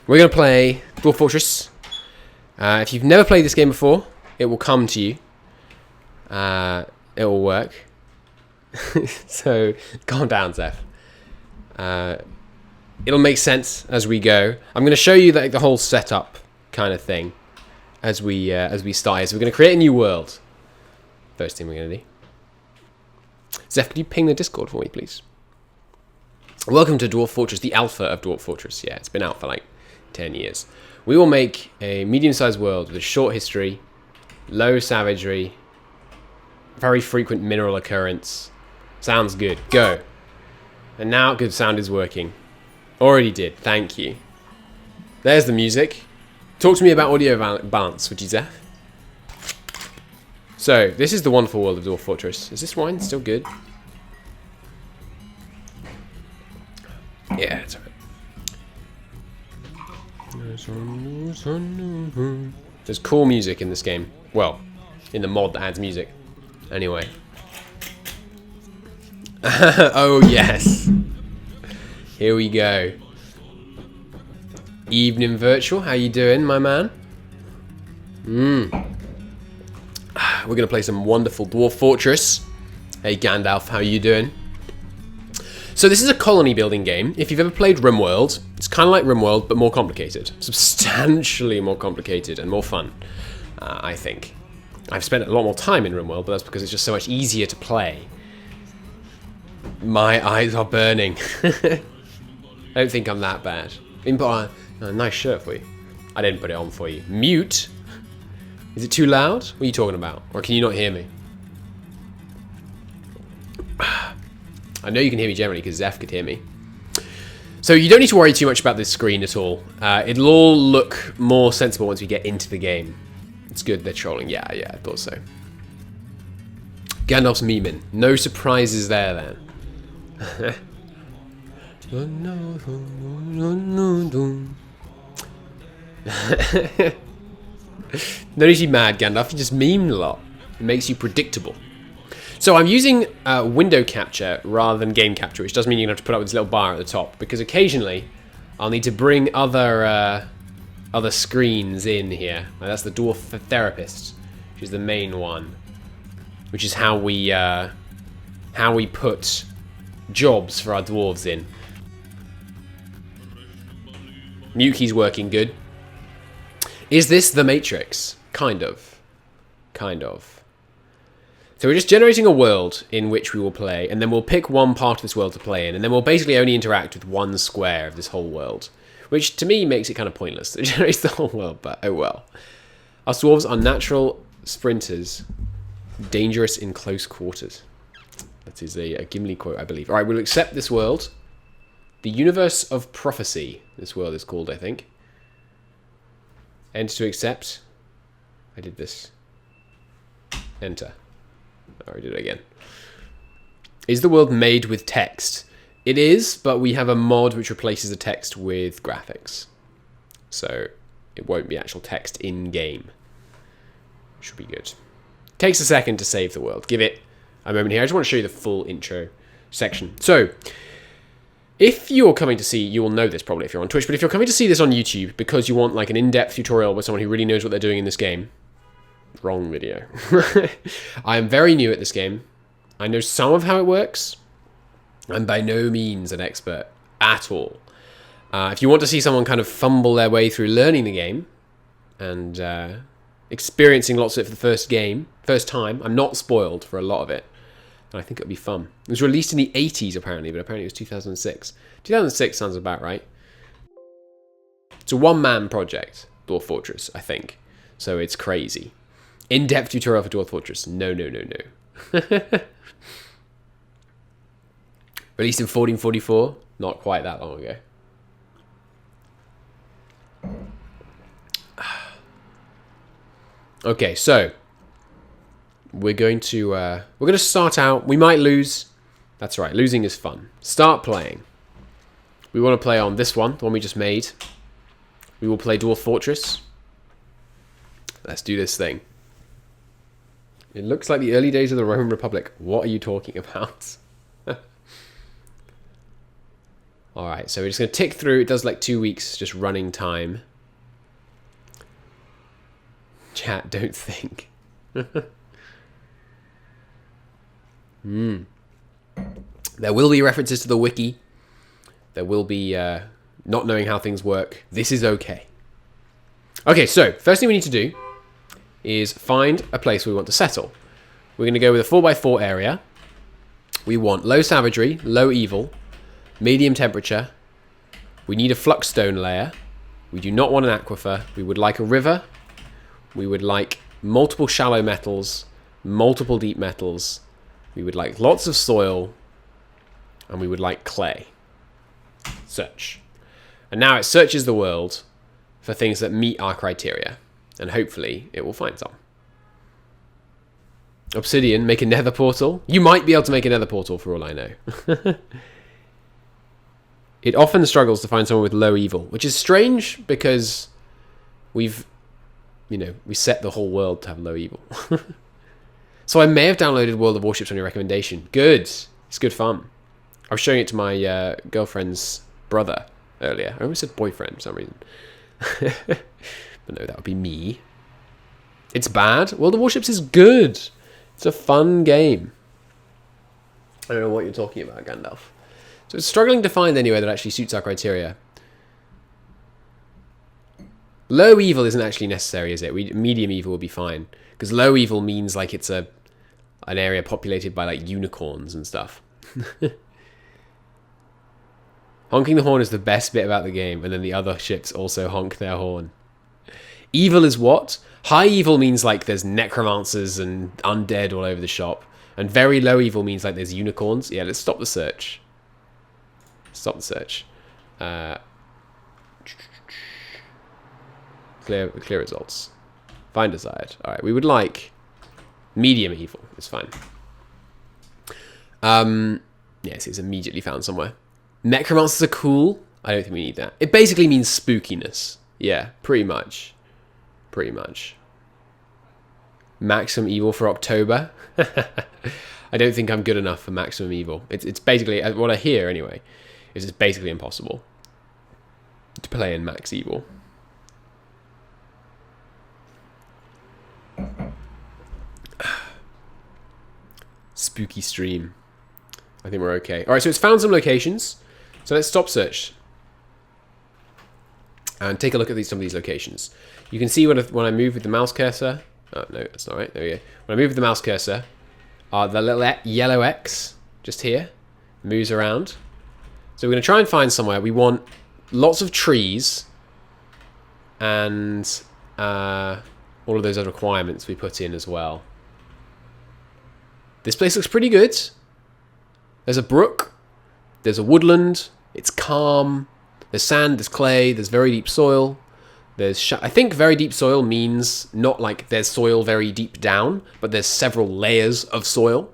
We're going to play Dwarf Fortress. If you've never played this game before, it will come to you. It will work. So, calm down, Zeph. It'll make sense as we go. I'm going to show you the whole setup kind of thing as we start. So we're going to create a new world. First thing we're going to do. Zeph, could you ping the Discord for me, please? Welcome to Dwarf Fortress, the alpha of Dwarf Fortress. Yeah, it's been out for like 10 years. We will make a medium-sized world with a short history, low savagery, very frequent mineral occurrence. Sounds good. Go. And now good sound is working. Already did. Thank you. There's the music. Talk to me about audio balance, would you, Zeph? So, this is the wonderful world of Dwarf Fortress. Is this wine still good? Yeah, it's alright. There's cool music in this game. Well, in the mod that adds music. Anyway. Oh, yes. Here we go. Evening Virtual, how you doing, my man? We're going to play some wonderful Dwarf Fortress. Hey, Gandalf, how you doing? So this is a colony building game. If you've ever played Rimworld, it's kind of like Rimworld, but more complicated. Substantially more complicated and more fun, I think. I've spent a lot more time in Rimworld, but that's because it's just so much easier to play. My eyes are burning. I don't think I'm that bad. A nice shirt for you. I didn't put it on for you. Mute? Is it too loud? What are you talking about? Or can you not hear me? I know you can hear me generally because Zeph could hear me. So you don't need to worry too much about this screen at all. It'll all look more sensible once we get into the game. It's good they're trolling. Yeah, I thought so. Gandalf's memeing. No surprises there then. No need to be mad, Gandalf. You just memed a lot. It makes you predictable. So I'm using window capture rather than game capture, which does mean you're going to have to put up with this little bar at the top, because occasionally I'll need to bring other screens in here. Now, that's the Dwarf Therapist, which is the main one, which is how we put jobs for our dwarves in. Mute key's working good. Is this the Matrix? Kind of. So we're just generating a world in which we will play, and then we'll pick one part of this world to play in, and then we'll basically only interact with one square of this whole world, which to me makes it kind of pointless. It generates the whole world, but oh well. Our dwarves are natural sprinters, dangerous in close quarters. That is a Gimli quote, I believe. All right, we'll accept this world. The Universe of Prophecy, this world is called, I think. Enter to accept. I did this. Enter. I did it again. Is the world made with text? It is, but we have a mod which replaces the text with graphics. So it won't be actual text in-game. Should be good. Takes a second to save the world. Give it a moment here. I just want to show you the full intro section. So, if you're coming to see, you will know this probably if you're on Twitch, but if you're coming to see this on YouTube because you want like an in-depth tutorial with someone who really knows what they're doing in this game, wrong video. I am very new at this game. I know some of how it works. I'm by no means an expert at all. If you want to see someone kind of fumble their way through learning the game and experiencing lots of it for the first time, I'm not spoiled for a lot of it. And I think it'll be fun. It was released in the 80s apparently, but apparently it was 2006. 2006 sounds about right. It's a one-man project, Dwarf Fortress, I think. So it's crazy. In-depth tutorial for Dwarf Fortress. No. Released in 1444. Not quite that long ago. Okay, so we're going to start out. We might lose. That's right. Losing is fun. Start playing. We want to play on this one, the one we just made. We will play Dwarf Fortress. Let's do this thing. It looks like the early days of the Roman Republic. What are you talking about? All right, so we're just going to tick through. It does like 2 weeks just running time. Chat, don't think. There will be references to the wiki. There will be not knowing how things work. This is okay. Okay, so first thing we need to do is find a place we want to settle. We're going to go with a 4x4 area. We want low savagery, low evil, medium temperature. We need a flux-stone layer. We do not want an aquifer. We would like a river. We would like multiple shallow metals, multiple deep metals. We would like lots of soil. And we would like clay. Search. And now it searches the world for things that meet our criteria. And hopefully it will find some. Obsidian, make a nether portal. You might be able to make a nether portal for all I know. It often struggles to find someone with low evil, which is strange because we've, we set the whole world to have low evil. So I may have downloaded World of Warships on your recommendation. Good. It's good fun. I was showing it to my girlfriend's brother earlier. I almost said boyfriend for some reason. But no, that would be me. It's bad. World of Warships is good. It's a fun game. I don't know what you're talking about, Gandalf. So it's struggling to find anywhere that actually suits our criteria. Low evil isn't actually necessary, is it? Medium evil will be fine. Because low evil means like it's an area populated by like unicorns and stuff. Honking the horn is the best bit about the game, and then the other ships also honk their horn. Evil is what? High evil means like there's necromancers and undead all over the shop. And very low evil means like there's unicorns. Yeah, let's stop the search. Stop the search. Clear results. Find desired. All right, we would like medium evil. It's fine. Yes, it's immediately found somewhere. Necromancers are cool. I don't think we need that. It basically means spookiness. Yeah, pretty much. Pretty much. Maximum evil for October. I don't think I'm good enough for maximum evil. It's basically, what I hear anyway, is it's basically impossible to play in max evil. Spooky stream. I think we're okay. All right, so it's found some locations. So let's stop search and take a look at some of these locations. You can see when I move with the mouse cursor. Oh, no, that's not right. There we go. When I move with the mouse cursor, the little yellow X just here moves around. So we're going to try and find somewhere. We want lots of trees and all of those other requirements we put in as well. This place looks pretty good. There's a brook. There's a woodland. It's calm. There's sand. There's clay. There's very deep soil. I think very deep soil means not like there's soil very deep down, but there's several layers of soil.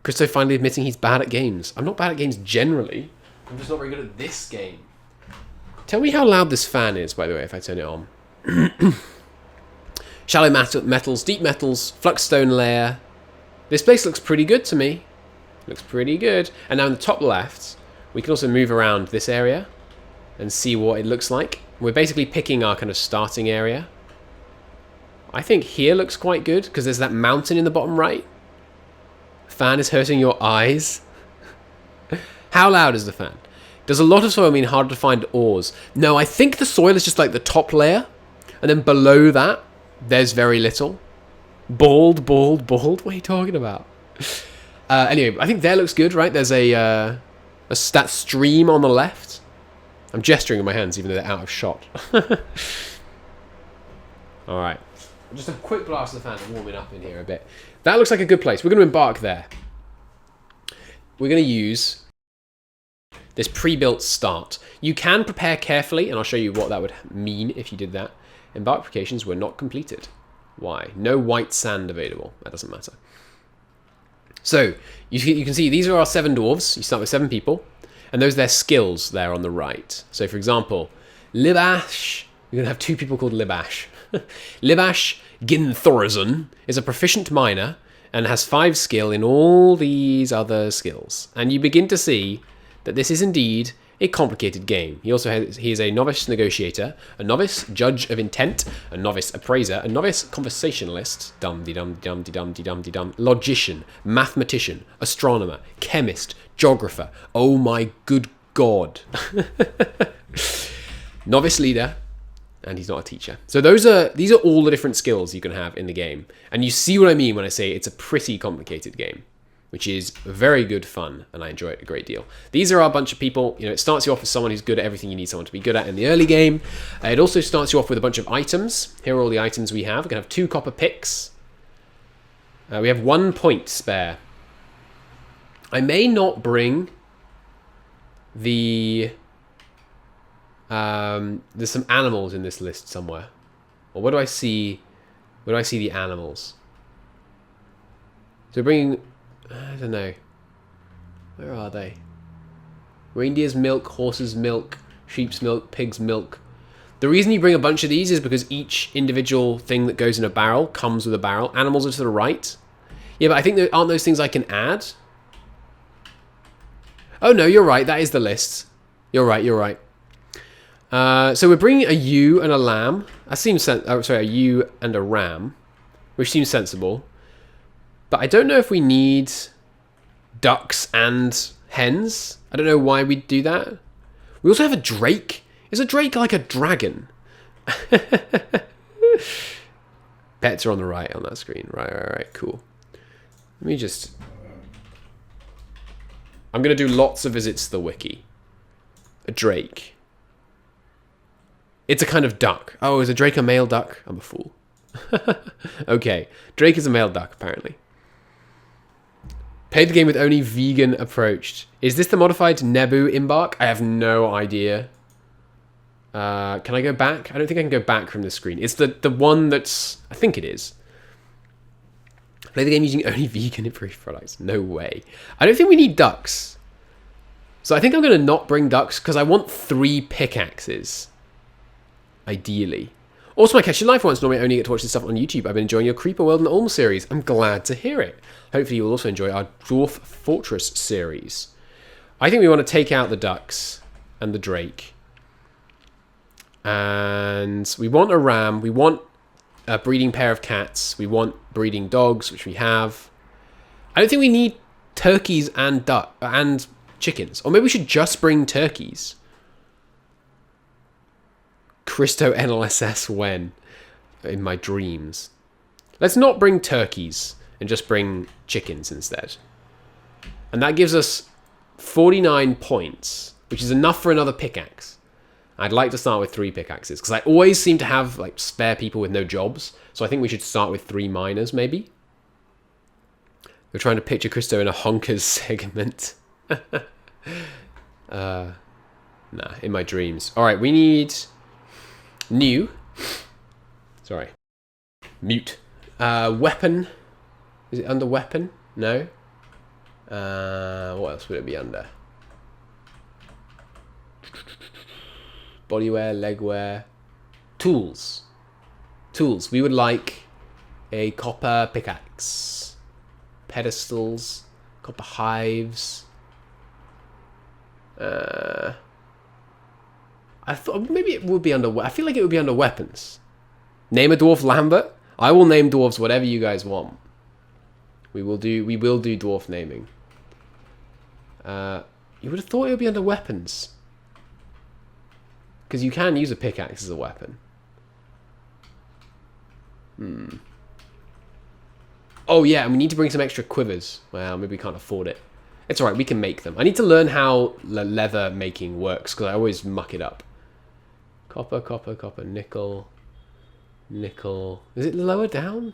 Christo finally admitting he's bad at games. I'm not bad at games generally. I'm just not very good at this game. Tell me how loud this fan is, by the way, if I turn it on. Shallow metals, deep metals, fluxstone layer. This place looks pretty good to me. Looks pretty good. And now in the top left, we can also move around this area and see what it looks like. We're basically picking our kind of starting area. I think here looks quite good because there's that mountain in the bottom right. Fan is hurting your eyes. How loud is the fan? Does a lot of soil mean harder to find ores? No, I think the soil is just like the top layer. And then below that, there's very little. Bald. What are you talking about? Anyway, I think there looks good, right? There's that stream on the left. I'm gesturing with my hands, even though they're out of shot. All right. Just a quick blast of the fan to warm it up in here a bit. That looks like a good place. We're going to embark there. We're going to use this pre-built start. You can prepare carefully, and I'll show you what that would mean if you did that. Embark applications were not completed. Why? No white sand available. That doesn't matter. So, you can see these are our 7 dwarves. You start with 7 people. And those are their skills there on the right. So, for example, Libash. You're going to have 2 people called Libash. Libash Ginthorazun is a proficient miner and has 5 skill in all these other skills. And you begin to see that this is indeed a complicated game. He is a novice negotiator, a novice judge of intent, a novice appraiser, a novice conversationalist, dum-de-dum-de-dum-de-dum-de-dum, logician, mathematician, astronomer, chemist, geographer. Oh my good God. Novice leader, and he's not a teacher. So these are all the different skills you can have in the game. And you see what I mean when I say it's a pretty complicated game, which is very good fun, and I enjoy it a great deal. These are a bunch of people. You know, it starts you off as someone who's good at everything you need someone to be good at in the early game. It also starts you off with a bunch of items. Here are all the items we have. We're going to have 2 copper picks. We have 1 point spare. I may not bring the... there's some animals in this list somewhere. Or where do I see the animals? So bringing... I don't know. Where are they? Reindeer's milk, horse's milk, sheep's milk, pig's milk. The reason you bring a bunch of these is because each individual thing that goes in a barrel comes with a barrel. Animals are to the right. Yeah, but I think there aren't those things I can add. Oh no, you're right. That is the list. You're right. So we're bringing a ewe and a lamb. That seems a ewe and a ram, which seems sensible. But I don't know if we need ducks and hens. I don't know why we'd do that. We also have a drake. Is a drake like a dragon? Pets are on the right on that screen. Right. Cool. Let me just... I'm going to do lots of visits to the wiki. A drake. It's a kind of duck. Oh, is a drake a male duck? I'm a fool. Okay. Drake is a male duck, apparently. Played the game with only vegan approached. Is this the modified Nebu embark? I have no idea. Can I go back? I don't think I can go back from this screen. It's the one that's... I think it is. Play the game using only vegan approved products. No way. I don't think we need ducks. So I think I'm going to not bring ducks because I want 3 pickaxes. Ideally. Also, my Catch Your Life once. Normally I only get to watch this stuff on YouTube. I've been enjoying your Creeper World and Ulm series. I'm glad to hear it. Hopefully you will also enjoy our Dwarf Fortress series. I think we want to take out the ducks and the drake. And we want a ram. We want a breeding pair of cats. We want breeding dogs, which we have. I don't think we need turkeys and chickens. Or maybe we should just bring turkeys. Christo NLSS when? In my dreams. Let's not bring turkeys and just bring chickens instead. And that gives us 49 points, which is enough for another pickaxe. I'd like to start with 3 pickaxes, because I always seem to have like spare people with no jobs. So I think we should start with 3 miners, maybe. We're trying to picture Christo in a honkers segment. Nah, in my dreams. All right, we need new. Sorry, mute. Weapon. Is it under weapon? No. What else would it be under? Bodywear, legwear, tools. Tools. We would like a copper pickaxe, pedestals, copper hives. I thought maybe it would be under. I feel like it would be under weapons. Name a dwarf Lambert. I will name dwarves whatever you guys want. We will do dwarf naming. You would have thought it would be under weapons. Because you can use a pickaxe as a weapon. Oh yeah, and we need to bring some extra quivers. Well, maybe we can't afford it. It's alright, we can make them. I need to learn how leather making works, because I always muck it up. Copper, copper, copper, nickel, nickel. Is it lower down?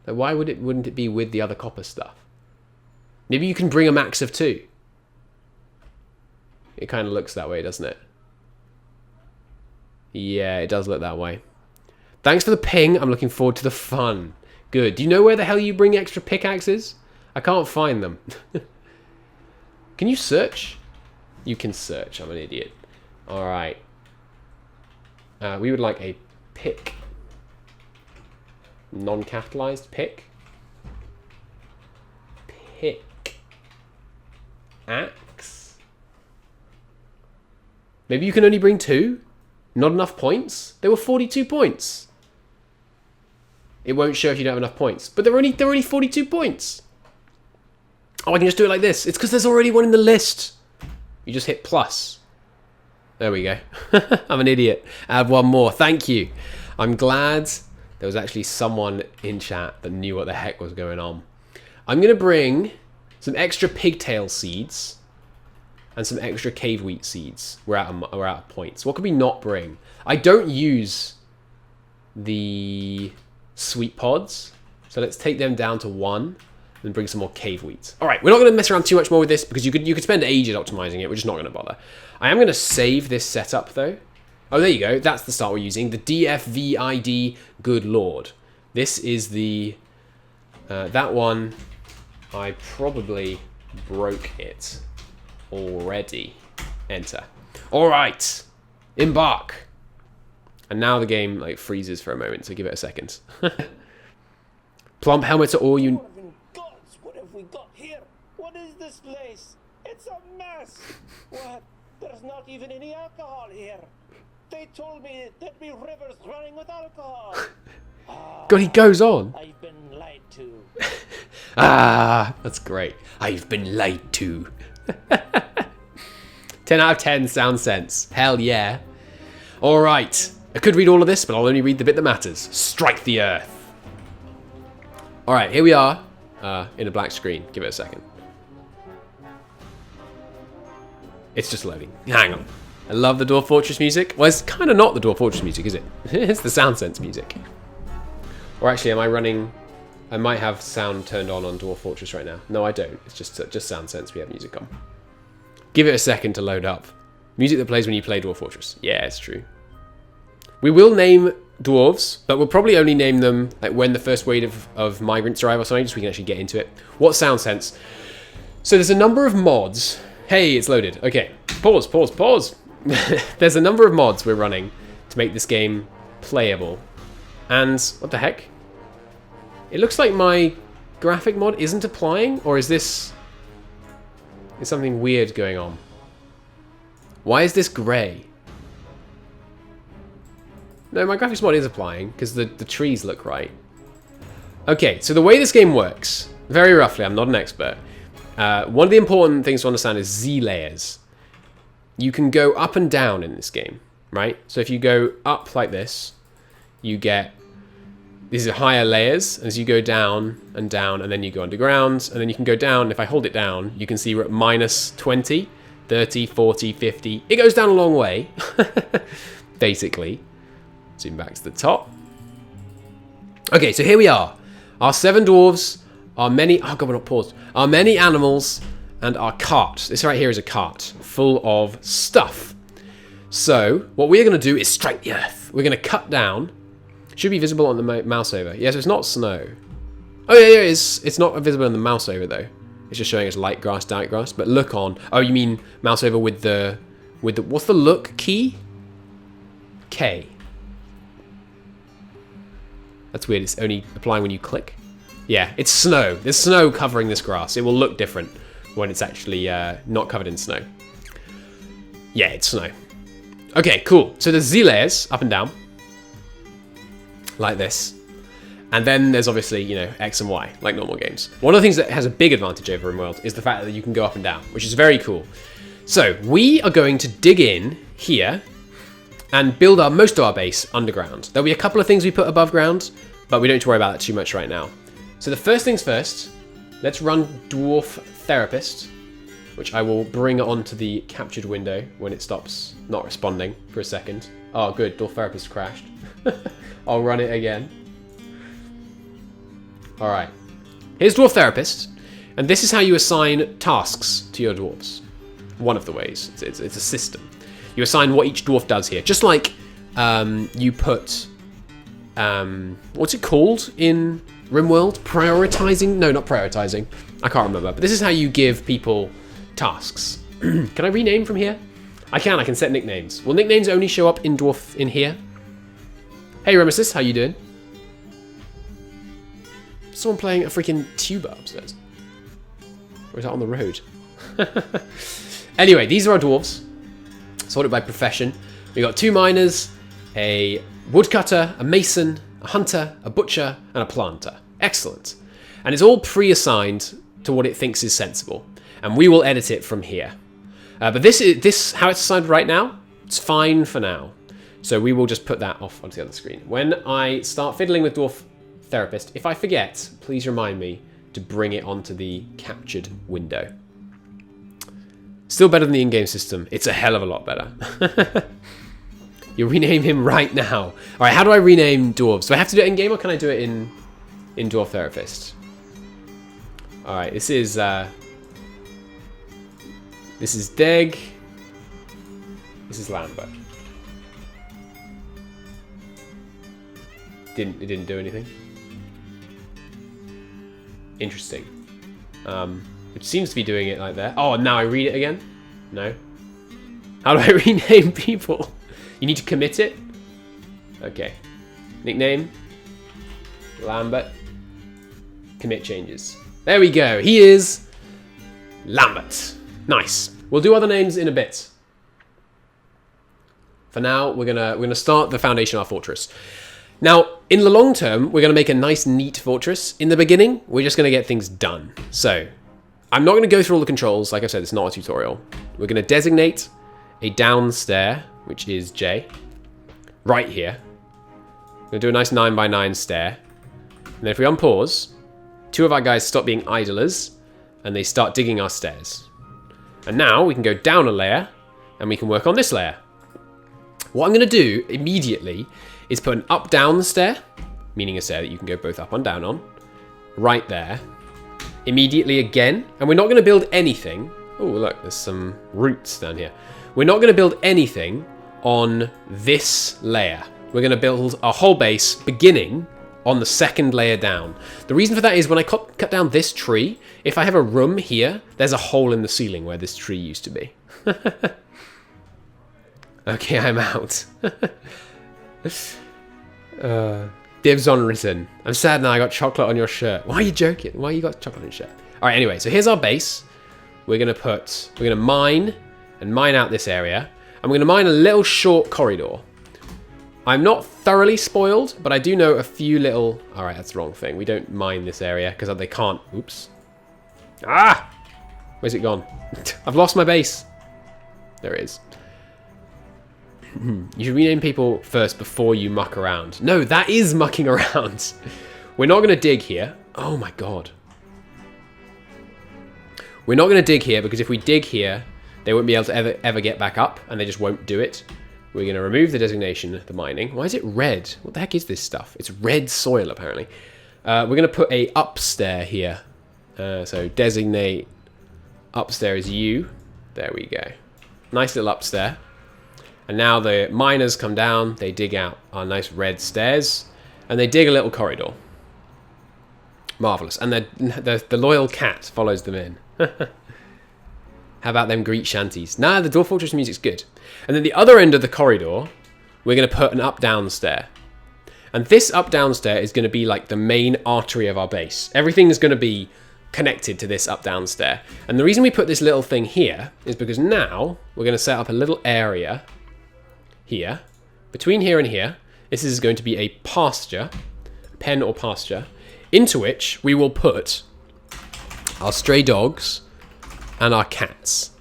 Like, why wouldn't it be with the other copper stuff? Maybe you can bring a max of 2. It kind of looks that way, doesn't it? Yeah, it does look that way. Thanks for the ping. I'm looking forward to the fun. Good. Do you know where the hell you bring extra pickaxes? I can't find them. Can you search? You can search. I'm an idiot. All right. We would like a pick. Non-capitalized pick. Pick. Axe. Maybe you can only bring 2? Not enough points? There were 42 points. It won't show if you don't have enough points. But there are only 42 points. Oh, I can just do it like this. It's because there's already one in the list. You just hit plus. There we go. I'm an idiot. I have one more. Thank you. I'm glad there was actually someone in chat that knew what the heck was going on. I'm going to bring some extra pigtail seeds and some extra cave wheat seeds. We're out of points. What can we not bring? I don't use the sweet pods, so let's take them down to 1 and bring some more cave wheat. All right, we're not going to mess around too much more with this because you could spend ages optimizing it. We're just not going to bother. I am going to save this setup though. Oh, there you go. That's the start we're using. The DFVID Good Lord. This is the that one. I probably broke it already. Enter. All right, embark. And now the game like freezes for a moment, so give it a second. Plump helmets are all you. Gods, what have we got here? What is this place? It's a mess. What? There's not even any alcohol here. They told me there'd be rivers running with alcohol. God, he goes on. I've been lied to. Ah, that's great. I've been lied to. 10 out of 10 sound sense. Hell yeah. All right. I could read all of this, but I'll only read the bit that matters. Strike the earth. All right, here we are in a black screen. Give it a second. It's just loading. Hang on. I love the Dwarf Fortress music. Well, it's kind of not the Dwarf Fortress music, is it? It's the sound sense music. Or actually, am I running... I might have sound turned on Dwarf Fortress right now. No, I don't. It's just sound sense we have music on. Give it a second to load up. Music that plays when you play Dwarf Fortress. Yeah, it's true. We will name dwarves, but we'll probably only name them like when the first wave of migrants arrive or something, so we can actually get into it. What sound sense? So there's a number of mods. Hey, it's loaded. Okay, pause. There's a number of mods we're running to make this game playable. And what the heck? It looks like my graphic mod isn't applying, or is something weird going on? Why is this grey? No, my graphics mod is applying, because the trees look right. Okay, so the way this game works, very roughly, I'm not an expert. One of the important things to understand is Z layers. You can go up and down in this game, right? So if you go up like this, you get... These are higher layers. As you go down, and then you go underground, and then you can go down. If I hold it down, you can see we're at minus 20, 30, 40, 50. It goes down a long way, basically. Zoom back to the top. Okay, so here we are. Our 7 dwarves, our many... Oh god, we're not paused. Our many animals, and our cart. This right here is a cart full of stuff. So, what we're going to do is strike the earth. We're going to cut down. Should be visible on the mouse over. Yes, it's not snow. Oh yeah, it is. It's not visible on the mouse over though. It's just showing us light grass, dark grass. But look on. Oh, you mean mouse over with the what's the look key? K. That's weird. It's only applying when you click. Yeah, it's snow. There's snow covering this grass. It will look different when it's actually not covered in snow. Yeah, it's snow. Okay, cool. So there's Z layers up and down. Like this. And then there's obviously, you know, X and Y, like normal games. One of the things that has a big advantage over Rimworld is the fact that you can go up and down, which is very cool. So we are going to dig in here and build most of our base underground. There'll be a couple of things we put above ground, but we don't need to worry about that too much right now. So the first things first, let's run Dwarf Therapist, which I will bring onto the captured window when it stops not responding for a second. Oh, good, Dwarf Therapist crashed. I'll run it again. All right, here's Dwarf Therapist, and this is how you assign tasks to your dwarves. One of the ways, it's a system. You assign what each dwarf does here, just like you put, what's it called in Rimworld? Prioritizing? No, not prioritizing. I can't remember, but this is how you give people tasks. Can I rename from here? I can set nicknames. Will nicknames only show up in Dwarf in here? Hey Remesis, how you doing? Someone playing a freaking tuba upstairs. Or is that on the road? Anyway, these are our dwarves. Sorted by profession. We got 2 miners, a woodcutter, a mason, a hunter, a butcher, and a planter. Excellent. And it's all pre-assigned to what it thinks is sensible. And we will edit it from here. But this how it's assigned right now, it's fine for now. So we will just put that off onto the other screen. When I start fiddling with Dwarf Therapist, if I forget, please remind me to bring it onto the captured window. Still better than the in-game system. It's a hell of a lot better. You rename him right now. All right, how do I rename dwarves? Do I have to do it in-game or can I do it in Dwarf Therapist? All right, this is Deg. This is Lambert. It didn't do anything. Interesting. It seems to be doing it like there. Oh, now I read it again? No. How do I rename people? You need to commit it? Okay. Nickname. Lambert. Commit changes. There we go. He is Lambert. Nice. We'll do other names in a bit. For now, we're gonna start the foundation of our fortress. Now, in the long term, we're gonna make a nice, neat fortress. In the beginning, we're just gonna get things done. So, I'm not gonna go through all the controls. Like I said, it's not a tutorial. We're gonna designate a down stair, which is J, right here. We're gonna do a nice 9x9 stair. And then if we unpause, 2 of our guys stop being idlers, and they start digging our stairs. And now we can go down a layer, and we can work on this layer. What I'm going to do immediately is put an up-down stair, meaning a stair that you can go both up and down on, right there. Immediately again, and we're not going to build anything. Oh, look, there's some roots down here. We're not going to build anything on this layer. We're going to build our whole base beginning on the 2nd layer down. The reason for that is when I cut down this tree, if I have a room here, there's a hole in the ceiling where this tree used to be. Okay, I'm out. Dibs on written. I'm sad now I got chocolate on your shirt. Why are you joking? Why you got chocolate on your shirt? All right, anyway, so here's our base. We're gonna mine and mine out this area. And we're gonna mine a little short corridor. I'm not thoroughly spoiled, but I do know a few little... All right, that's the wrong thing. We don't mine this area because they can't... Oops. Ah! Where's it gone? I've lost my base. There it is. You should rename people first before you muck around. No, that is mucking around. We're not going to dig here. Oh my god. We're not going to dig here because if we dig here, they won't be able to ever get back up and they just won't do it. We're going to remove the designation, the mining. Why is it red? What the heck is this stuff? It's red soil, apparently. We're going to put a upstair here. So designate upstair as U. There we go. Nice little upstair. And now the miners come down. They dig out our nice red stairs. And they dig a little corridor. Marvellous. And the loyal cat follows them in. How about them Greek shanties? Nah, the Dwarf Fortress music's good. And then the other end of the corridor, we're going to put an up-down stair. And this up-down stair is going to be like the main artery of our base. Everything is going to be connected to this up-down stair. And the reason we put this little thing here is because now we're going to set up a little area here. Between here and here, this is going to be a pasture, pen or pasture, into which we will put our stray dogs and our cats.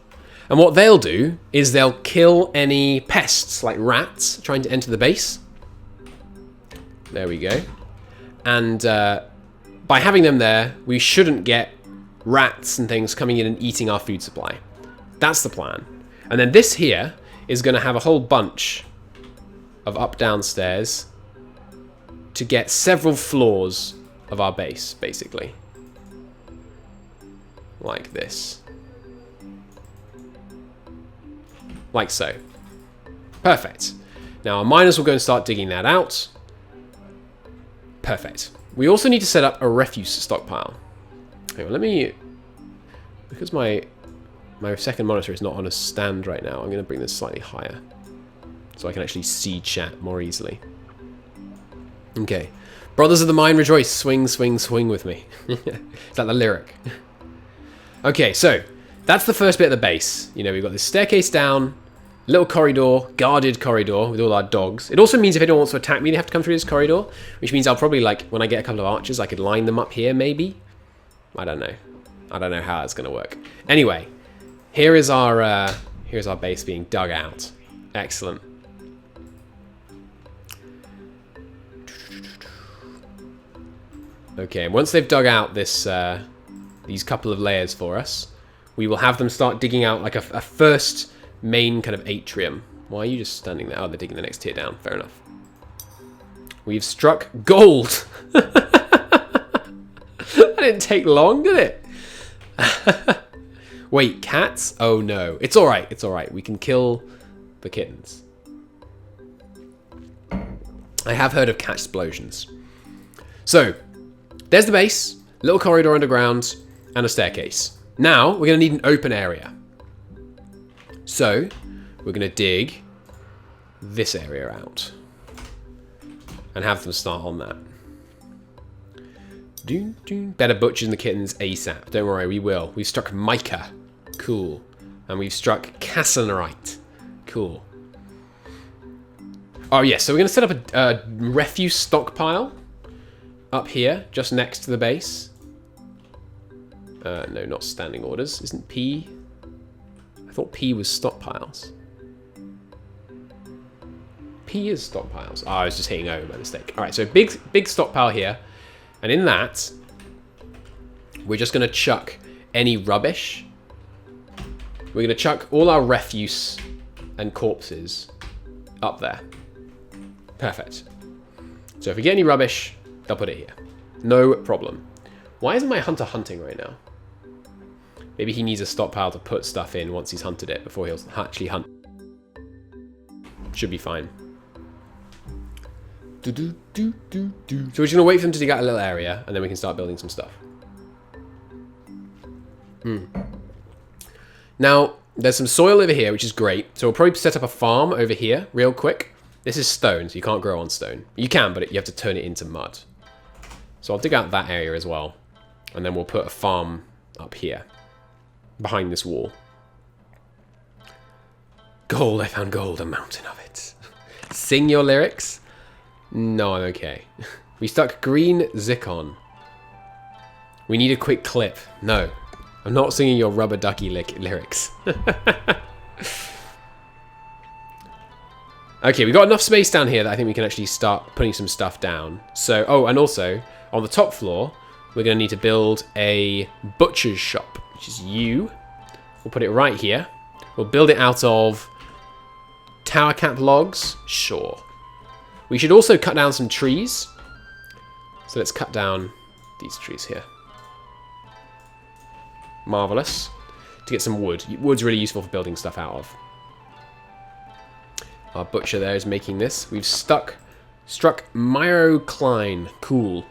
And what they'll do is they'll kill any pests like rats trying to enter the base. There we go. And by having them there, we shouldn't get rats and things coming in and eating our food supply. That's the plan. And then this here is going to have a whole bunch of up-down stairs to get several floors of our base, basically. Like this. Like so. Perfect. Now our miners will go and start digging that out. Perfect. We also need to set up a refuse stockpile. Hang on, let me... Because my second monitor is not on a stand right now, I'm going to bring this slightly higher. So I can actually see chat more easily. Okay. Brothers of the mine rejoice. Swing, swing, swing with me. Is that the lyric? Okay, so... That's the first bit of the base. You know, we've got this staircase down, Little corridor, guarded corridor with all our dogs. It also means if anyone wants to attack me, they have to come through this corridor, which means I'll probably, like, when I get a couple of archers, I could line them up here, maybe. I don't know. I don't know how that's going to work. Anyway, here's our base being dug out. Excellent. Okay, once they've dug out this these couple of layers for us, we will have them start digging out like a first main kind of atrium. Why are you just standing there? Oh, they're digging the next tier down. Fair enough. We've struck gold. That didn't take long, did it? Wait, cats? Oh no. It's alright, it's alright. We can kill the kittens. I have heard of cat explosions. So, there's the base, little corridor underground, and a staircase. Now, we're going to need an open area. So, we're going to dig this area out. And have them start on that. Better butchers the kittens ASAP. Don't worry, we will. We've struck mica. Cool. And we've struck cassanerite. Cool. Oh, yes. So we're going to set up a refuse stockpile up here, just next to the base. No, not standing orders. Isn't P? I thought P was stockpiles. P is stockpiles. Oh, I was just hitting O by mistake. All right, so big stockpile here. And in that, we're just going to chuck any rubbish. We're going to chuck all our refuse and corpses up there. Perfect. So if we get any rubbish, they'll put it here. No problem. Why isn't my hunter hunting right now? Maybe he needs a stockpile to put stuff in once he's hunted it before he'll actually hunt. Should be fine. So we're just going to wait for them to dig out a little area, and then we can start building some stuff. Now, there's some soil over here, which is great. So we'll probably set up a farm over here real quick. This is stone, so you can't grow on stone. You can, but you have to turn it into mud. So I'll dig out that area as well. And then we'll put a farm up here, behind this wall. Gold, I found gold, a mountain of it. Sing your lyrics? No, I'm okay. We stuck green zircon. We need a quick clip. No, I'm not singing your rubber ducky lyrics. Okay, we've got enough space down here that I think we can actually start putting some stuff down. So, oh, and also, on the top floor, we're going to need to build a butcher's shop, which is you. We'll put it right here. We'll build it out of tower cap logs. Sure. We should also cut down some trees. So let's cut down these trees here. Marvelous. To get some wood. Wood's really useful for building stuff out of. Our butcher there is making this. We've struck myrocline. Cool.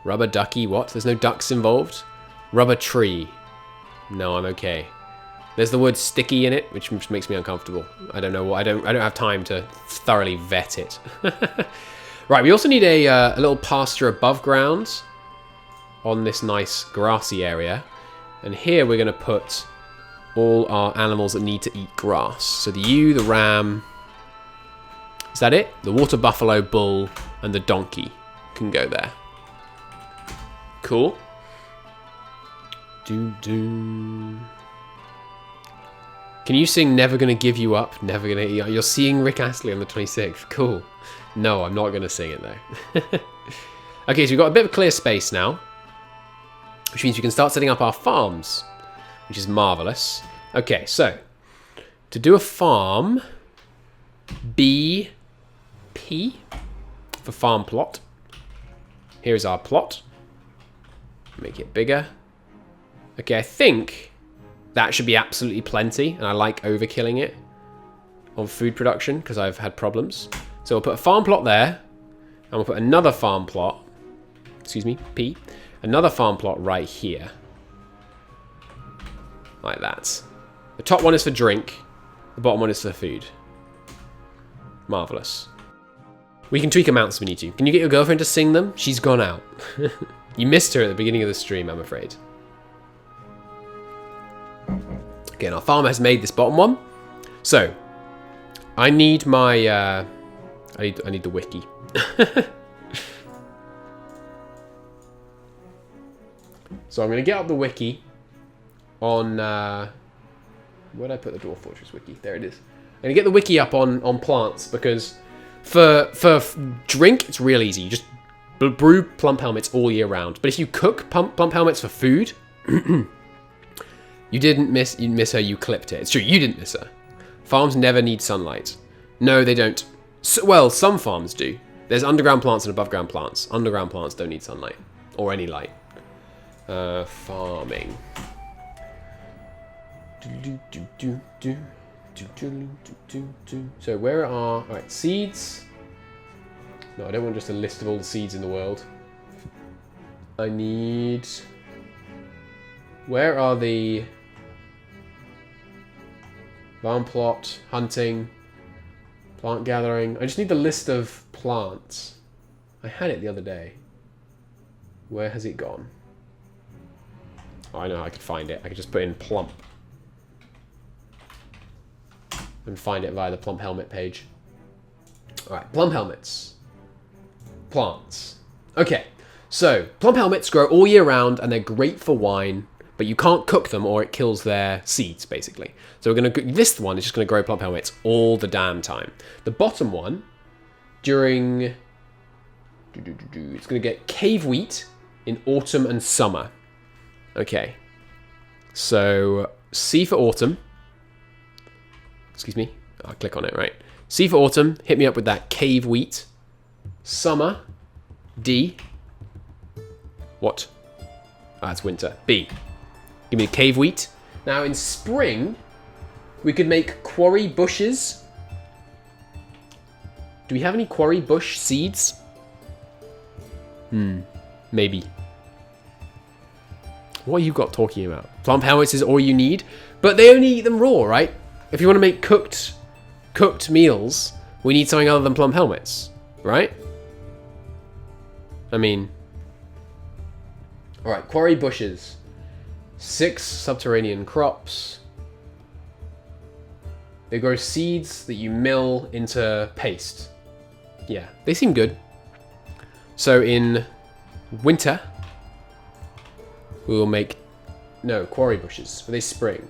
Rubber ducky, what? There's no ducks involved. Rubber tree. No, I'm okay. There's the word sticky in it, which makes me uncomfortable. I don't know what. I don't have time to thoroughly vet it. Right, we also need a little pasture above ground on this nice grassy area. And here we're going to put all our animals that need to eat grass. So the ewe, the ram. Is that it? The water buffalo, bull, and the donkey can go there. Cool. Can you sing Never Gonna Give You Up? Never Gonna... You're seeing Rick Astley on the 26th. Cool. No, I'm not going to sing it, though. Okay, so we've got a bit of clear space now. Which means we can start setting up our farms. Which is marvellous. Okay, so... To do a farm... BP... For farm plot. Here's our plot. Make it bigger. Okay, I think... That should be absolutely plenty, and I like overkilling it on food production because I've had problems. So we'll put a farm plot there, and we'll put another farm plot, excuse me, P, another farm plot right here. Like that. The top one is for drink, the bottom one is for food. Marvellous. We can tweak amounts if we need to. Can you get your girlfriend to sing them? She's gone out. You missed her at the beginning of the stream, I'm afraid. Okay, and our farmer has made this bottom one. So, I need my, I need the wiki. So I'm going to get up the wiki on, where did I put the Dwarf Fortress wiki? There it is. I'm going to get the wiki up on plants, because for drink, it's real easy. You just brew plump helmets all year round. But if you cook plump helmets for food, you miss her, you clipped it. It's true, you didn't miss her. Farms never need sunlight. No, they don't. So, well, some farms do. There's underground plants and above ground plants. Underground plants don't need sunlight. Or any light. Farming. So where are... Alright, seeds. No, I don't want just a list of all the seeds in the world. I need... Where are the... Farm plot, hunting, plant gathering. I just need the list of plants. I had it the other day. Where has it gone? Oh, I know I could find it. I could just put in plump. And find it via the plump helmet page. Alright, plump helmets. Plants. Okay, so plump helmets grow all year round and they're great for wine, but you can't cook them or it kills their seeds, basically. So we're going to... This one is just going to grow plump helmets all the damn time. The bottom one, during... It's going to get cave wheat in autumn and summer. Okay. So, C for autumn. Excuse me. I'll click on it, right. C for autumn. Hit me up with that cave wheat. Summer. D. What? Ah, it's winter. B. Give me the cave wheat. Now, in spring, we could make quarry bushes. Do we have any quarry bush seeds? Maybe. What are you got talking about? Plump helmets is all you need, but they only eat them raw, right? If you want to make cooked meals, we need something other than plump helmets, right? I mean... Alright, quarry bushes. 6 subterranean crops. They grow seeds that you mill into paste. Yeah, they seem good. So in winter, we will make... No, quarry bushes. Are they spring?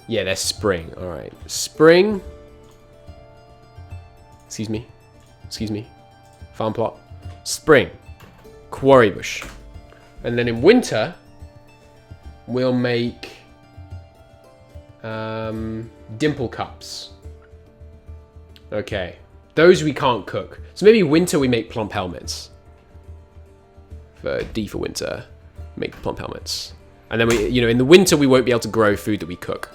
Yeah, they're spring. Alright. Spring. Excuse me. Excuse me. Farm plot. Spring. Quarry bush. And then in winter, we'll make dimple cups. Okay. Those we can't cook. So maybe winter we make plump helmets. For D for winter, make plump helmets. And then we, you know, in the winter we won't be able to grow food that we cook.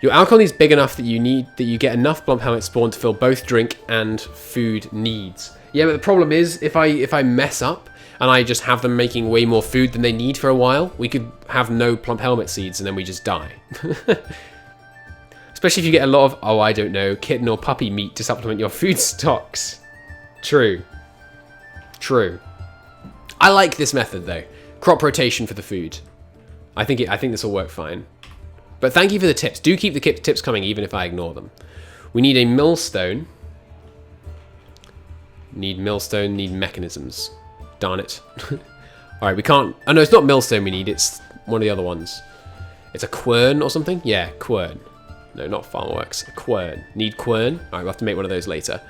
Your alcohol is big enough that you get enough plump helmets spawned to fill both drink and food needs. Yeah, but the problem is if I mess up and I just have them making way more food than they need for a while, we could have no plump helmet seeds and then we just die. Especially if you get a lot of, oh, I don't know, kitten or puppy meat to supplement your food stocks. True. True. I like this method though. Crop rotation for the food. I think this will work fine. But thank you for the tips. Do keep the tips coming even if I ignore them. We need a millstone. Need millstone, need mechanisms. Darn it. Alright, we can't... Oh no, it's not millstone we need, it's one of the other ones. It's a quern or something? Yeah, quern. No, not farmworks. A quern. Need quern? Alright, we'll have to make one of those later.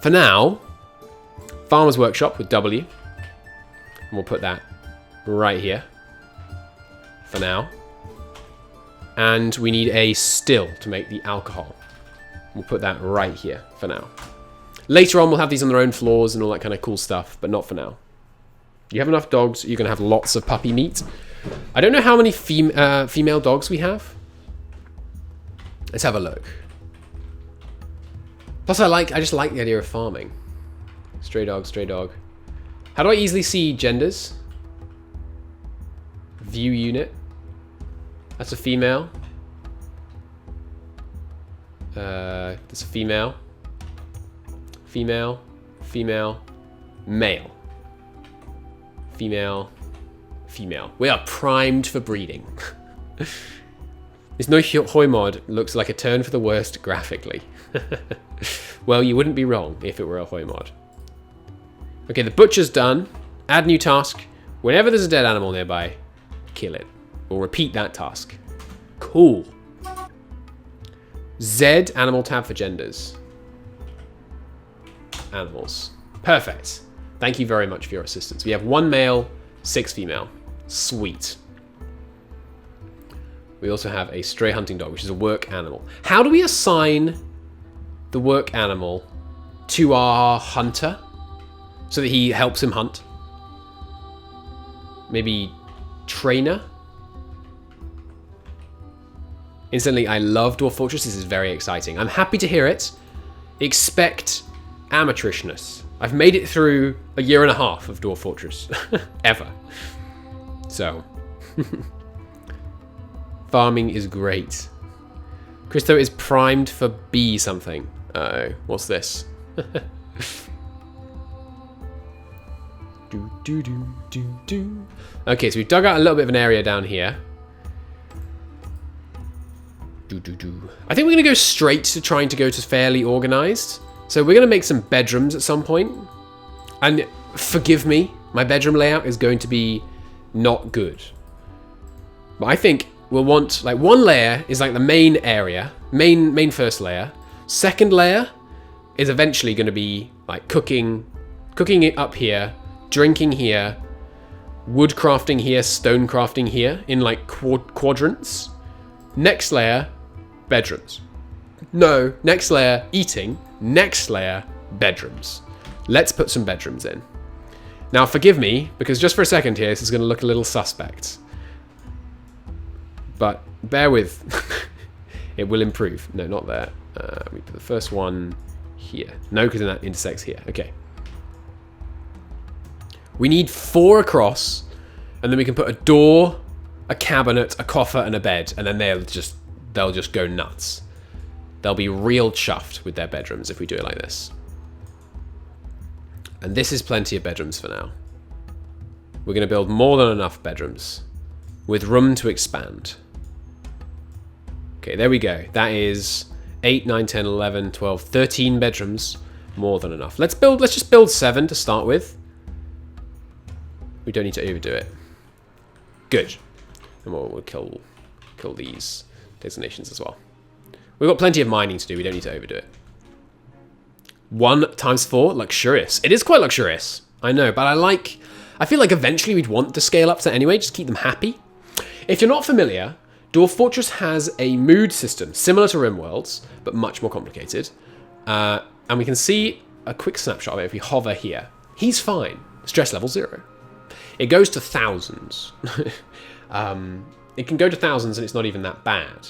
For now, Farmer's Workshop with W. And we'll put that right here. For now. And we need a still to make the alcohol. We'll put that right here for now. Later on, we'll have these on their own floors and all that kind of cool stuff, but not for now. You have enough dogs, you're going to have lots of puppy meat. I don't know how many female dogs we have. Let's have a look. Plus, I just like the idea of farming. Stray dog, stray dog. How do I easily see genders? View unit. That's a female. That's a female. Female. Female. Male. Female. Female. We are primed for breeding. This no hoi mod looks like a turn for the worst graphically. Well, you wouldn't be wrong if it were a hoi mod. Okay, the butcher's done. Add new task. Whenever there's a dead animal nearby, kill it. We'll repeat that task. Cool. Z, animal tab for genders. Animals. Perfect. Thank you very much for your assistance. We have 1 male, 6 female. Sweet. We also have a stray hunting dog, which is a work animal. How do we assign the work animal to our hunter so that he helps him hunt? Maybe trainer? Instantly, I love Dwarf Fortress. This is very exciting. I'm happy to hear it. Expect amateurishness. I've made it through a year and a half of Dwarf Fortress. Ever. So. Farming is great. Christo is primed for B something. Uh-oh. What's this? Okay, so we've dug out a little bit of an area down here. I think we're going to go straight to trying to go to fairly organized. So we're going to make some bedrooms at some point. And forgive me, my bedroom layout is going to be not good. But I think we'll want, like, 1 layer is like the main area, main first layer. Second layer is eventually going to be like cooking it up here, drinking here, wood crafting here, stone crafting here in like quadrants. Next layer, bedrooms. No, next layer, eating. Next layer, bedrooms. Let's put some bedrooms in. Now, forgive me, because just for a second here, this is going to look a little suspect. But bear with. It will improve. No, not there. We put the first one here. No, because that intersects here. Okay. We need 4 across, and then we can put a door, a cabinet, a coffer, and a bed, and then they'll just go nuts. They'll be real chuffed with their bedrooms if we do it like this. And this is plenty of bedrooms for now. We're going to build more than enough bedrooms with room to expand. Okay, there we go. That is 8, 9, 10, 11, 12, 13 bedrooms. More than enough. Let's just build 7 to start with. We don't need to overdo it. Good. And we'll kill these designations as well. We've got plenty of mining to do. We don't need to overdo it. 1 times 4, luxurious. It is quite luxurious. I know, but I feel like eventually we'd want to scale up to anyway, just keep them happy. If you're not familiar, Dwarf Fortress has a mood system similar to Rimworld's, but much more complicated. And we can see a quick snapshot of it if we hover here. He's fine. Stress level 0. It goes to thousands. It can go to thousands and it's not even that bad.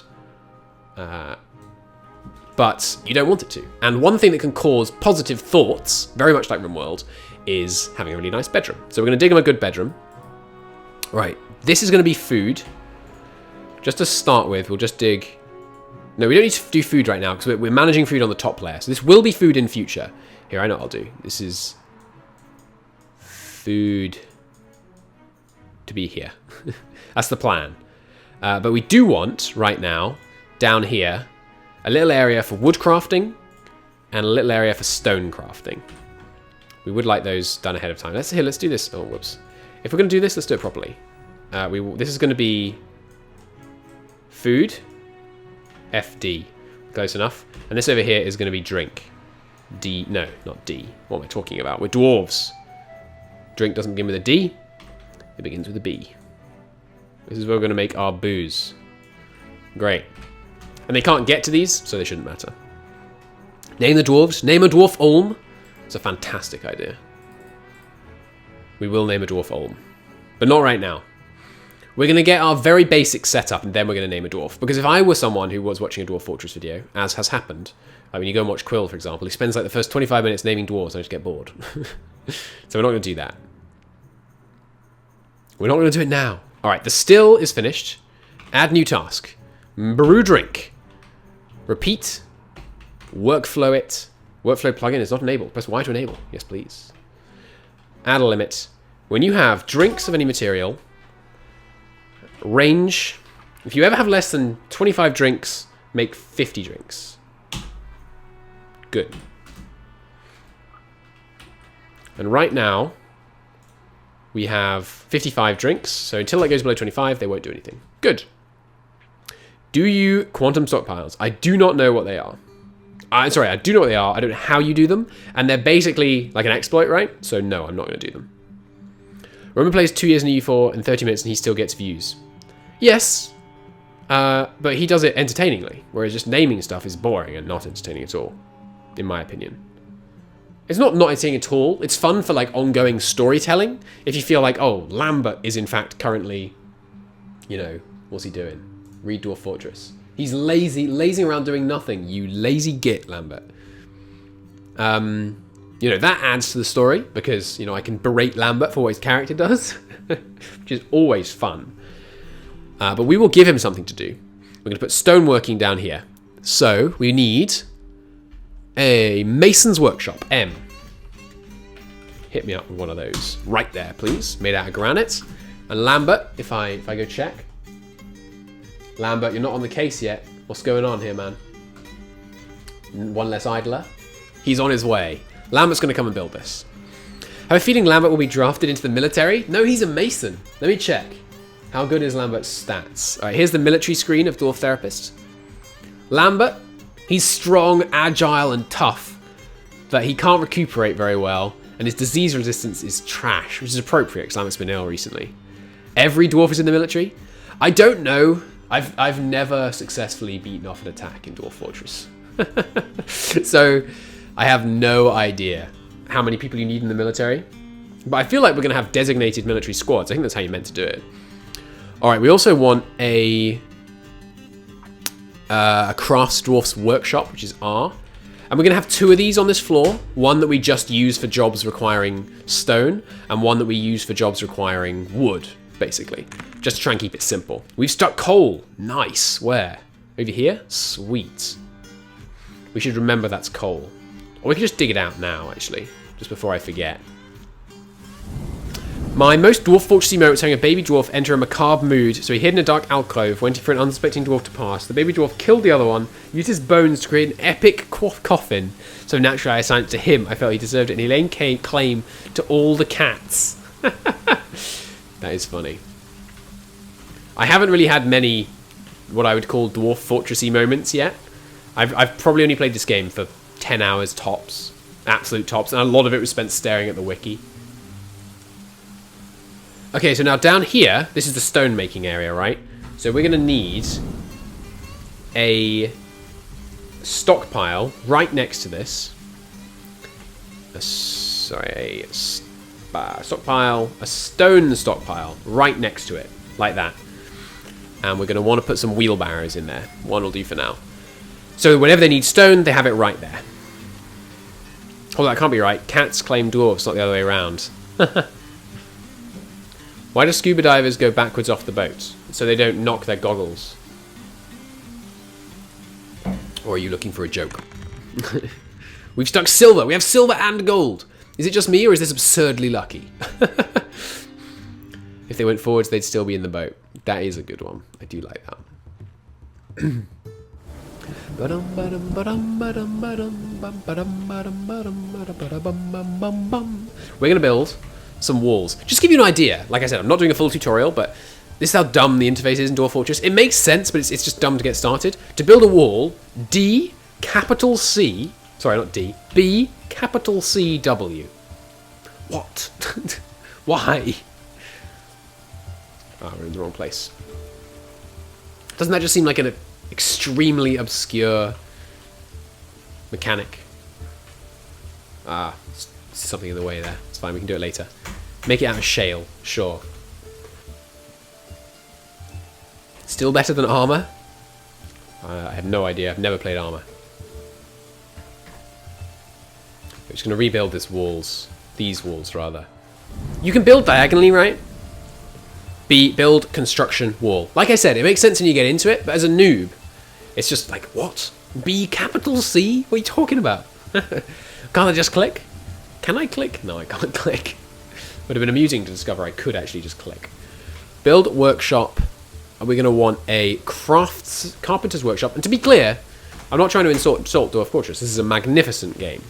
But you don't want it to. And one thing that can cause positive thoughts, very much like Rimworld, is having a really nice bedroom. So we're going to dig him a good bedroom. Right, this is going to be food. Just to start with, we'll just dig... No, we don't need to do food right now because we're managing food on the top layer. So this will be food in future. Here, I know what I'll do. This is food to be here. That's the plan. But we do want, right now, down here, a little area for wood crafting and a little area for stone crafting. We would like those done ahead of time. Let's do this. Oh, whoops. If we're going to do this, let's do it properly. This is going to be food, FD, close enough. And this over here is going to be drink, D. No, not D. What am I talking about? We're dwarves. Drink doesn't begin with a D. It begins with a B. This is where we're going to make our booze. Great. And they can't get to these, so they shouldn't matter. Name the dwarves. Name a dwarf Olm. It's a fantastic idea. We will name a dwarf Olm. But not right now. We're going to get our very basic setup, and then we're going to name a dwarf. Because if I were someone who was watching a Dwarf Fortress video, as has happened, like when you go and watch Quill, for example, he spends like the first 25 minutes naming dwarves, and I just get bored. So we're not going to do that. We're not going to do it now. All right, the still is finished. Add new task. Brew drink. Repeat. Workflow it. Workflow plugin is not enabled. Press Y to enable. Yes, please. Add a limit. When you have drinks of any material, range If you ever have less than 25 drinks, make 50 drinks. Good. And right now, we have 55 drinks. So until that goes below 25, they won't do anything. Good. Do you quantum stockpiles? I do not know what they are. Sorry, I do know what they are. I don't know how you do them. And they're basically like an exploit, right? So no, I'm not going to do them. Roman plays 2 years in EU4 in 30 minutes and he still gets views. Yes. But he does it entertainingly. Whereas just naming stuff is boring and not entertaining at all. In my opinion. It's not entertaining at all. It's fun for like ongoing storytelling. If you feel like, oh, Lambert is in fact currently, you know, what's he doing? Read Dwarf Fortress. He's lazing around doing nothing. You lazy git, Lambert. You know, that adds to the story because, you know, I can berate Lambert for what his character does, which is always fun. But we will give him something to do. We're going to put stoneworking down here. So we need a mason's workshop, M. Hit me up with one of those. Right there, please. Made out of granite. And Lambert, if I go check. Lambert, you're not on the case yet. What's going on here, man? One less idler. He's on his way. Lambert's going to come and build this. I have a feeling Lambert will be drafted into the military. No, he's a mason. Let me check. How good is Lambert's stats? All right, here's the military screen of Dwarf Therapist. Lambert, he's strong, agile, and tough, but he can't recuperate very well, and his disease resistance is trash, which is appropriate because Lambert's been ill recently. Every dwarf is in the military? I don't know. I've never successfully beaten off an attack in Dwarf Fortress. So I have no idea how many people you need in the military. But I feel like we're going to have designated military squads. I think that's how you meant to do it. All right, we also want a crafts dwarf's workshop, which is R. And we're going to have 2 of these on this floor. One that we just use for jobs requiring stone, and one that we use for jobs requiring wood, basically. Just to try and keep it simple. We've stuck coal. Nice. Where? Over here? Sweet. We should remember that's coal. Or we can just dig it out now, actually. Just before I forget. My most Dwarf Fortressy moment was having a baby dwarf enter a macabre mood, so he hid in a dark alcove, waiting for an unsuspecting dwarf to pass. The baby dwarf killed the other one, used his bones to create an epic coffin, so naturally I assigned it to him. I felt he deserved it, and he laid claim to all the cats. That is funny. I haven't really had many what I would call Dwarf Fortressy moments yet. I've probably only played this game for 10 hours tops. Absolute tops. And a lot of it was spent staring at the wiki. Okay, so now down here, this is the stone making area, right? So we're going to need a stockpile right next to this. A stone stockpile right next to it, like that. And we're going to want to put some wheelbarrows in there. One will do for now. So whenever they need stone, they have it right there. Oh, that can't be right. Cats claim dwarves, not the other way around. Why do scuba divers go backwards off the boat? So they don't knock their goggles. Or are you looking for a joke? We've stuck silver. We have silver and gold. Is it just me, or is this absurdly lucky? If they went forwards, they'd still be in the boat. That is a good one. I do like that. We're going to build some walls. Just to give you an idea, like I said, I'm not doing a full tutorial, but this is how dumb the interface is in Dwarf Fortress. It makes sense, but it's just dumb to get started. To build a wall, D, capital C, sorry, not D, B, capital C, W. What? Why? Oh, we're in the wrong place. Doesn't that just seem like an extremely obscure mechanic? Ah, something in the way there. It's fine, we can do it later. Make it out of shale, sure. Still better than armor? I have no idea. I've never played armor. We're just going to rebuild these walls, rather. You can build diagonally, right? B, build construction wall. Like I said, it makes sense when you get into it, but as a noob, it's just like, what? B, capital C? What are you talking about? Can't I just click? Can I click? No, I can't click. Would have been amusing to discover I could actually just click. Build workshop we're going to want a carpenter's workshop. And to be clear, I'm not trying to insult Dwarf Fortress. This is a magnificent game.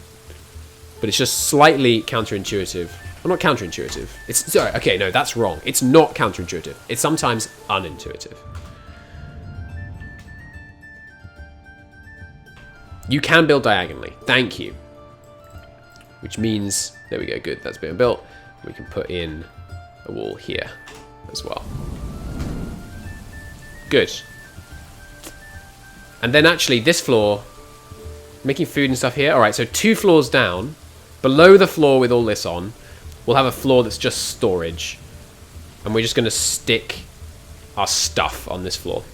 But it's just slightly counterintuitive. Well, not counterintuitive. It's sorry. Okay, no, that's wrong. It's not counterintuitive. It's sometimes unintuitive. You can build diagonally. Thank you. Which means, there we go. Good. That's been built. We can put in a wall here as well. Good. And then actually this floor, making food and stuff here. All right, so 2 floors down, below the floor with all this on, we'll have a floor that's just storage. And we're just going to stick our stuff on this floor.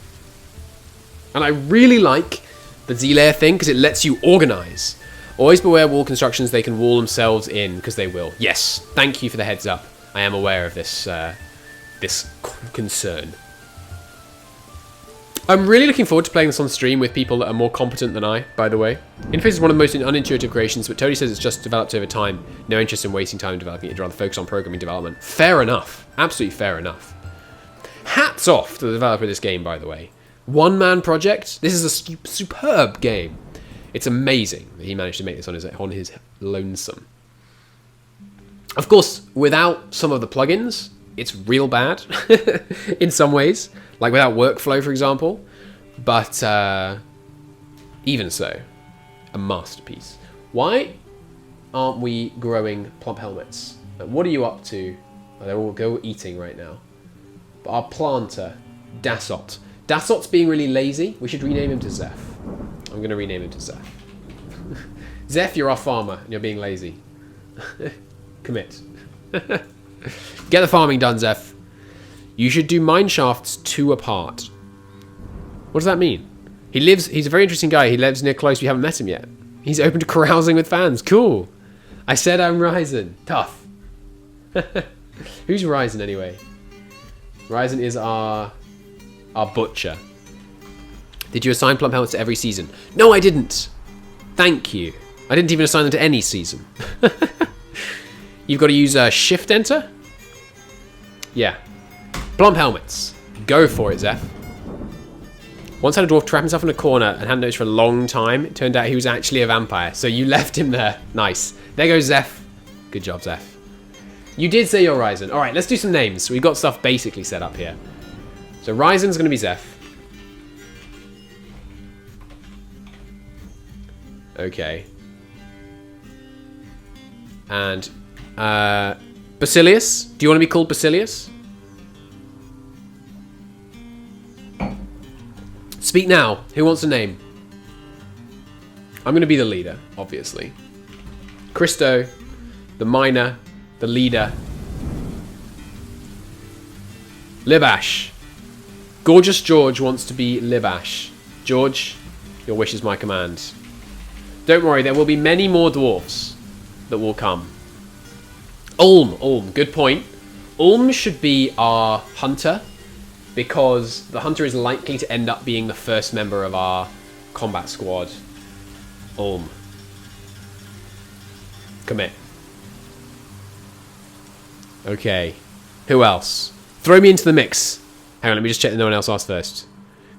And I really like the Z-layer thing because it lets you organize. Always beware wall constructions, they can wall themselves in because they will. Yes, thank you for the heads up. I am aware of this, this concern. I'm really looking forward to playing this on stream with people that are more competent than I, by the way. Interface is one of the most unintuitive creations, but Tony says it's just developed over time. No interest in wasting time developing it, rather focus on programming development. Fair enough. Absolutely fair enough. Hats off to the developer of this game, by the way. One-man project. This is a superb game. It's amazing that he managed to make this on his lonesome. Of course, without some of the plugins, it's real bad in some ways. Like without workflow, for example. But even so, a masterpiece. Why aren't we growing plump helmets? What are you up to? Oh, they're all go eating right now. But our planter, Dasot. Dasot's being really lazy. We should rename him to Zeph. I'm going to rename him to Zeph. Zeph, you're our farmer, and you're being lazy. Commit. Get the farming done, Zeph. You should do mine shafts 2 apart. What does that mean? He's a very interesting guy. He lives near close. We haven't met him yet. He's open to carousing with fans. Cool. I said I'm Ryzen. Tough. Who's Ryzen anyway? Ryzen is our butcher. Did you assign plump helmets to every season? No, I didn't. Thank you. I didn't even assign them to any season. You've got to use shift enter. Yeah. Plump helmets. Go for it, Zeph. Once had a dwarf trap himself in a corner and hadn't noticed for a long time. It turned out he was actually a vampire. So you left him there. Nice. There goes Zeph. Good job, Zeph. You did say you're Ryzen. All right, let's do some names. We've got stuff basically set up here. So Ryzen's going to be Zeph. Okay. And Basilius? Do you want to be called Basilius? Speak now. Who wants a name? I'm going to be the leader, obviously. Christo, the miner, the leader. Libash. Gorgeous George wants to be Libash. George, your wish is my command. Don't worry, there will be many more dwarfs that will come. Ulm, good point. Ulm should be our hunter, because the hunter is likely to end up being the first member of our combat squad. Ulm. Commit. Okay. Who else? Throw me into the mix. Hang on, let me just check that no one else asked first.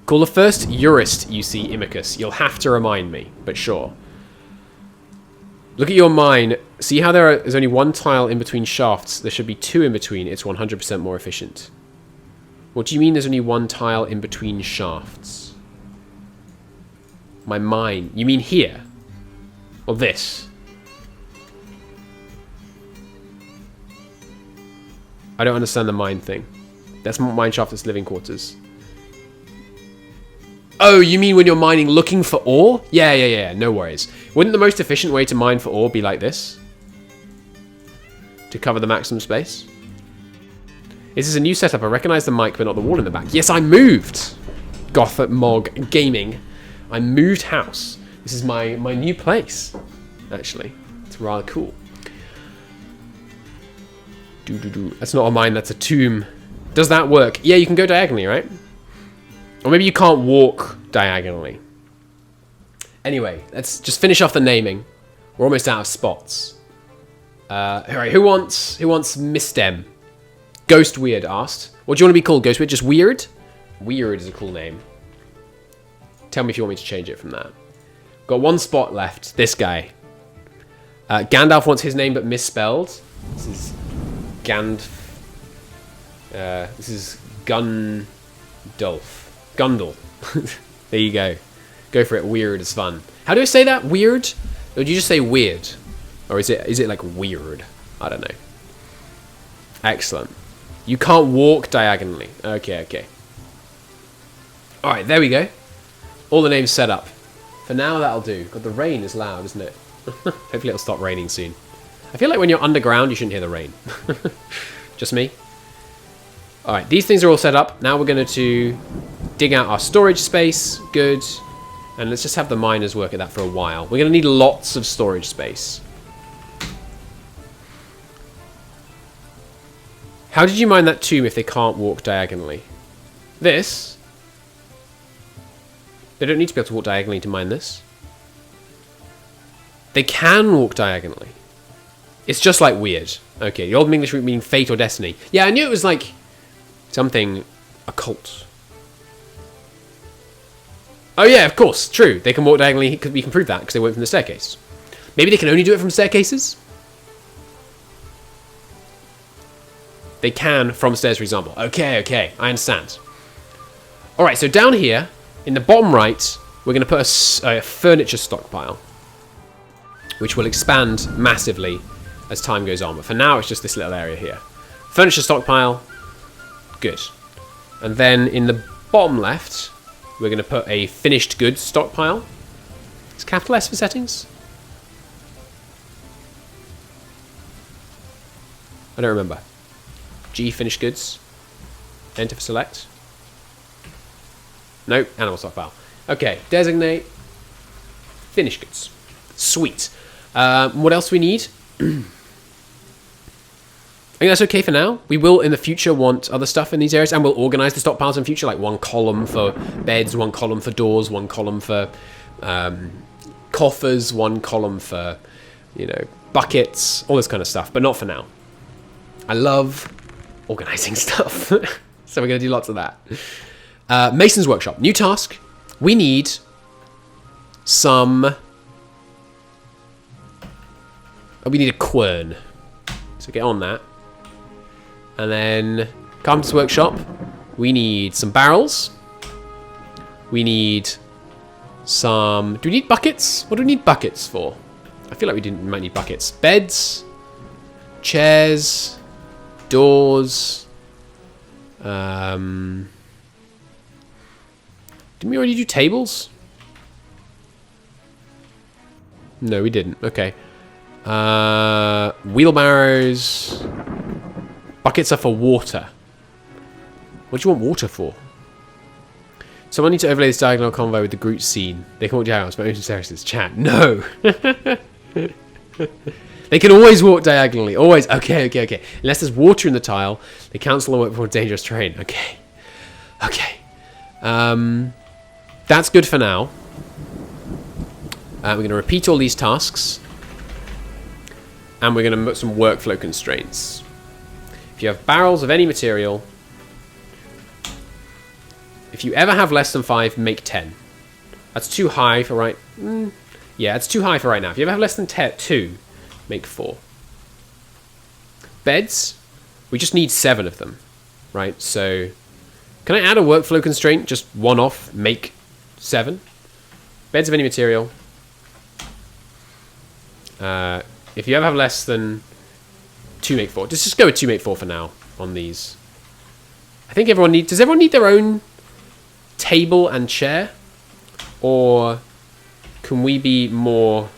Call the first Urist you see Imicus. You'll have to remind me, but sure. Look at your mine. See how there's only 1 tile in between shafts? There should be 2 in between. It's 100% more efficient. What do you mean there's only 1 tile in between shafts? My mine. You mean here? Or this? I don't understand the mine thing. That's mine shaft, that's living quarters. Oh, you mean when you're mining looking for ore? Yeah, no worries. Wouldn't the most efficient way to mine for ore be like this? To cover the maximum space? This is a new setup. I recognize the mic, but not the wall in the back. Yes, I moved! Gotham Mog Gaming. I moved house. This is my new place, actually. It's rather cool. That's not a mine, that's a tomb. Does that work? Yeah, you can go diagonally, right? Or maybe you can't walk diagonally. Anyway, let's just finish off the naming. We're almost out of spots. Alright, who wants Mistem? Ghost Weird asked. What do you want to be called, Ghost Weird? Just Weird? Weird is a cool name. Tell me if you want me to change it from that. Got one spot left. This guy. Gandalf wants his name but misspelled. This is this is Gundulf. Gundle. There you go. Go for it. Weird is fun. How do I say that? Weird? Or do you just say weird? Or is it like weird? I don't know. Excellent. You can't walk diagonally. Okay, okay. Alright, there we go. All the names set up. For now, that'll do. God, the rain is loud, isn't it? Hopefully it'll stop raining soon. I feel like when you're underground, you shouldn't hear the rain. Just me? Alright, these things are all set up. Now we're going to dig out our storage space. Good. And let's just have the miners work at that for a while. We're going to need lots of storage space. How did you mine that tomb if they can't walk diagonally? This? They don't need to be able to walk diagonally to mine this. They can walk diagonally. It's just like weird. Okay, the Old English root meaning fate or destiny. Yeah, I knew it was like something occult. Oh yeah, of course, true. They can walk diagonally, because we can prove that, because they went from the staircase. Maybe they can only do it from staircases? They can from stairs, for example. Okay, okay, I understand. Alright, so down here, in the bottom right, we're going to put a furniture stockpile, which will expand massively as time goes on. But for now, it's just this little area here. Furniture stockpile, good. And then in the bottom left, we're going to put a finished goods stockpile. Is capital S for settings? I don't remember. G, finished goods. Enter for select. Nope, animal stockpile. Okay, designate. Finished goods. Sweet. What else do we need? I think that's okay for now. We will, in the future, want other stuff in these areas, and we'll organize the stockpiles in future, like one column for beds, one column for doors, one column for coffers, one column for, you know, buckets, all this kind of stuff, but not for now. I love organizing stuff. So we're going to do lots of that. Mason's Workshop. New task. We need some... Oh, we need a quern. So get on that. And then Carpenter's Workshop. We need some barrels. We need some... Do we need buckets? What do we need buckets for? I feel like we might need buckets. Beds. Chairs. Doors. Didn't we already do tables? No, we didn't. Okay. Wheelbarrows. Buckets are for water. What do you want water for? Someone needs to overlay this diagonal convo with the Groot scene. They can walk diagonals, but Ocean Services chat. No! They can always walk diagonally. Always. Okay, okay, okay. Unless there's water in the tile, they cancel the work before dangerous terrain. Okay. Okay. That's good for now. We're going to repeat all these tasks. And we're going to put some workflow constraints. If you have barrels of any material, if you ever have less than 5, make 10. That's too high for right... yeah, it's too high for right now. If you ever have less than 2, make 4. Beds, we just need 7 of them, right? So, can I add a workflow constraint? Just one off, make 7. Beds of any material. If you ever have less than 2, make 4. Just go with 2, make 4 for now on these. I think everyone needs... Does everyone need their own table and chair? Or can we be more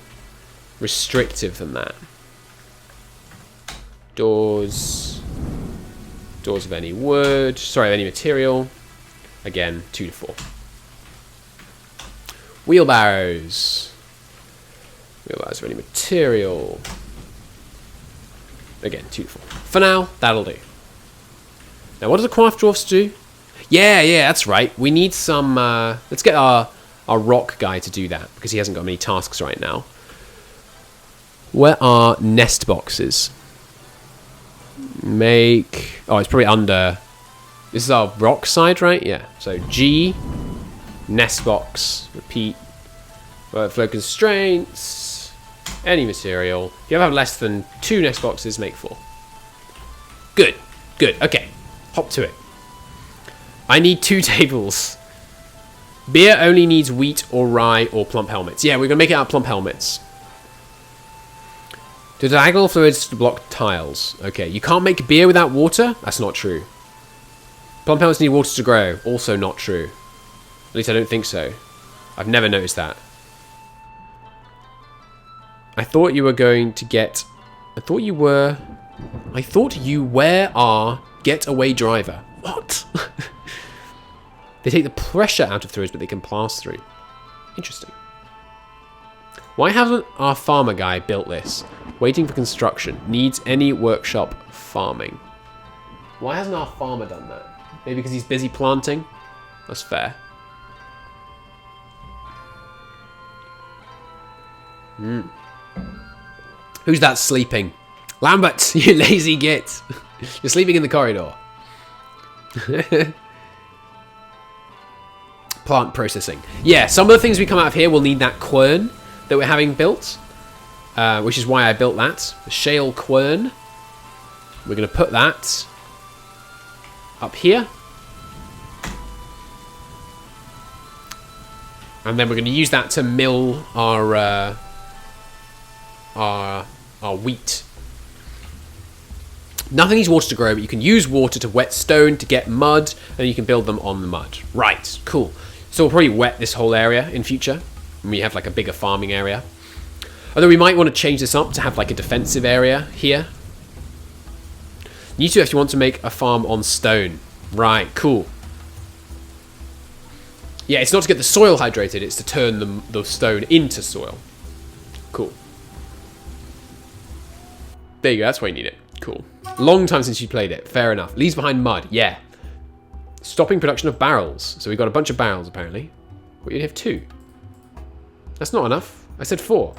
restrictive than that? Doors. Doors of any wood. Sorry, of any material. Again, 2 to 4. Wheelbarrows. Wheelbarrows of any material. Again, 2 to 4. For now, that'll do. Now, what does the craft dwarfs do? Yeah, that's right. We need some... let's get our rock guy to do that, because he hasn't got many tasks right now. Where are nest boxes? Make... Oh, it's probably under This is our rock side, right? Yeah. So G, nest box, repeat, flow constraints, any material. If you have less than 2 nest boxes, make 4. Good, good. Okay, hop to it. I need 2 tables. Beer only needs wheat or rye or plump helmets. Yeah, we're gonna make it out of plump helmets. To diagonal fluids to block tiles. Okay, you can't make beer without water? That's not true. Plump helmets need water to grow. Also not true. At least I don't think so. I've never noticed that. I thought you were going to get... I thought you were our getaway driver. What? They take the pressure out of throws, but they can pass through. Interesting. Why hasn't our farmer guy built this? Waiting for construction. Needs any workshop farming. Why hasn't our farmer done that? Maybe because he's busy planting? That's fair. Who's that sleeping? Lambert, you lazy git. You're sleeping in the corridor. Plant processing. Yeah, some of the things we come out of here will need that quern that we're having built. Which is why I built that. The shale quern. We're going to put that up here. And then we're going to use that to mill our wheat. Nothing needs water to grow, but you can use water to wet stone to get mud, and you can build them on the mud. Right, cool. So we'll probably wet this whole area in future, when we have like a bigger farming area. Although we might want to change this up to have like a defensive area here. You two actually want to make a farm on stone. Right, cool. Yeah, it's not to get the soil hydrated, it's to turn the stone into soil. Cool. There you go, that's why you need it. Cool. Long time since you played it. Fair enough. Leaves behind mud. Yeah. Stopping production of barrels. So we've got a bunch of barrels, apparently. What, you have 2? That's not enough. I said 4.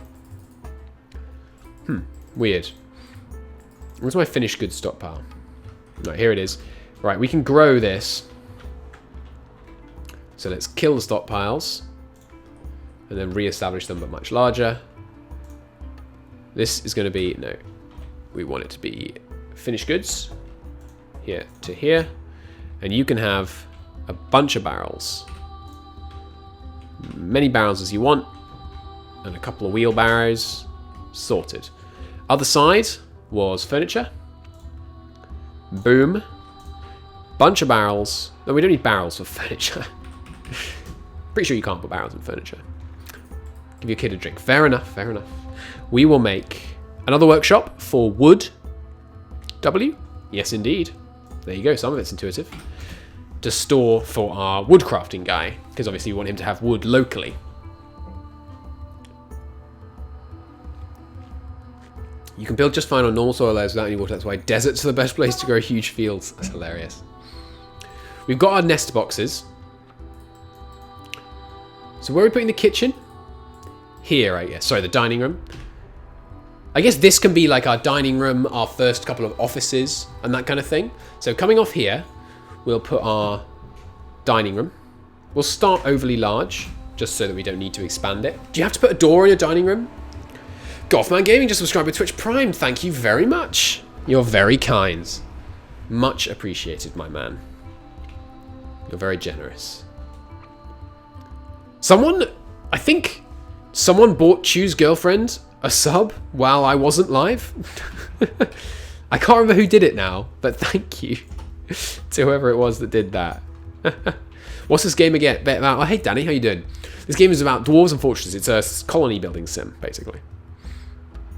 Weird. Where's my finished goods stockpile? Right, here it is. Right, we can grow this. So let's kill the stockpiles. And then re-establish them, but much larger. This is going to be... No. We want it to be finished goods. Here to here. And you can have a bunch of barrels. Many barrels as you want. And a couple of wheelbarrows. Sorted. Other side was furniture. Boom. Bunch of barrels. No, we don't need barrels for furniture. Pretty sure you can't put barrels in furniture. Give your kid a drink. Fair enough, fair enough. We will make another workshop for wood. W? Yes, indeed. There you go, some of it's intuitive. To store for our wood crafting guy, because obviously we want him to have wood locally. You can build just fine on normal soil layers without any water. That's why deserts are the best place to grow huge fields. That's hilarious. We've got our nest boxes. So where are we putting the kitchen? Here, I guess. Sorry, the dining room. I guess this can be like our dining room, our first couple of offices, and that kind of thing. So coming off here, we'll put our dining room. We'll start overly large, just so that we don't need to expand it. Do you have to put a door in your dining room? Golfman Gaming just subscribed with Twitch Prime. Thank you very much. You're very kind. Much appreciated, my man. You're very generous. I think someone bought Choose Girlfriend a sub while I wasn't live. I can't remember who did it now, but thank you to whoever it was that did that. What's this game again? Oh, hey Danny, how you doing? This game is about dwarves and fortresses. It's a colony building sim, basically.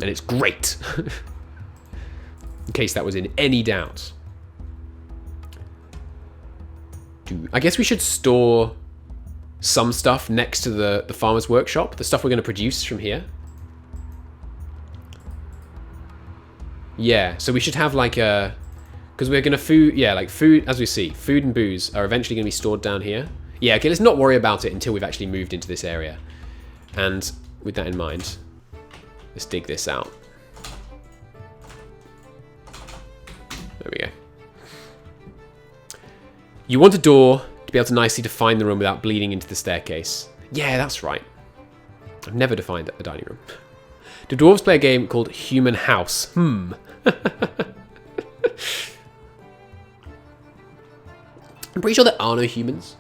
And it's great. In case that was in any doubt. I guess we should store some stuff next to the farmer's workshop. The stuff we're going to produce from here. Yeah, so we should have like a... Because we're going to food... Yeah, like food, as we see, food and booze are eventually going to be stored down here. Yeah, okay, let's not worry about it until we've actually moved into this area. And with that in mind, let's dig this out. There we go. You want a door to be able to nicely define the room without bleeding into the staircase. Yeah, that's right. I've never defined a dining room. Do dwarves play a game called Human House? I'm pretty sure there are no humans.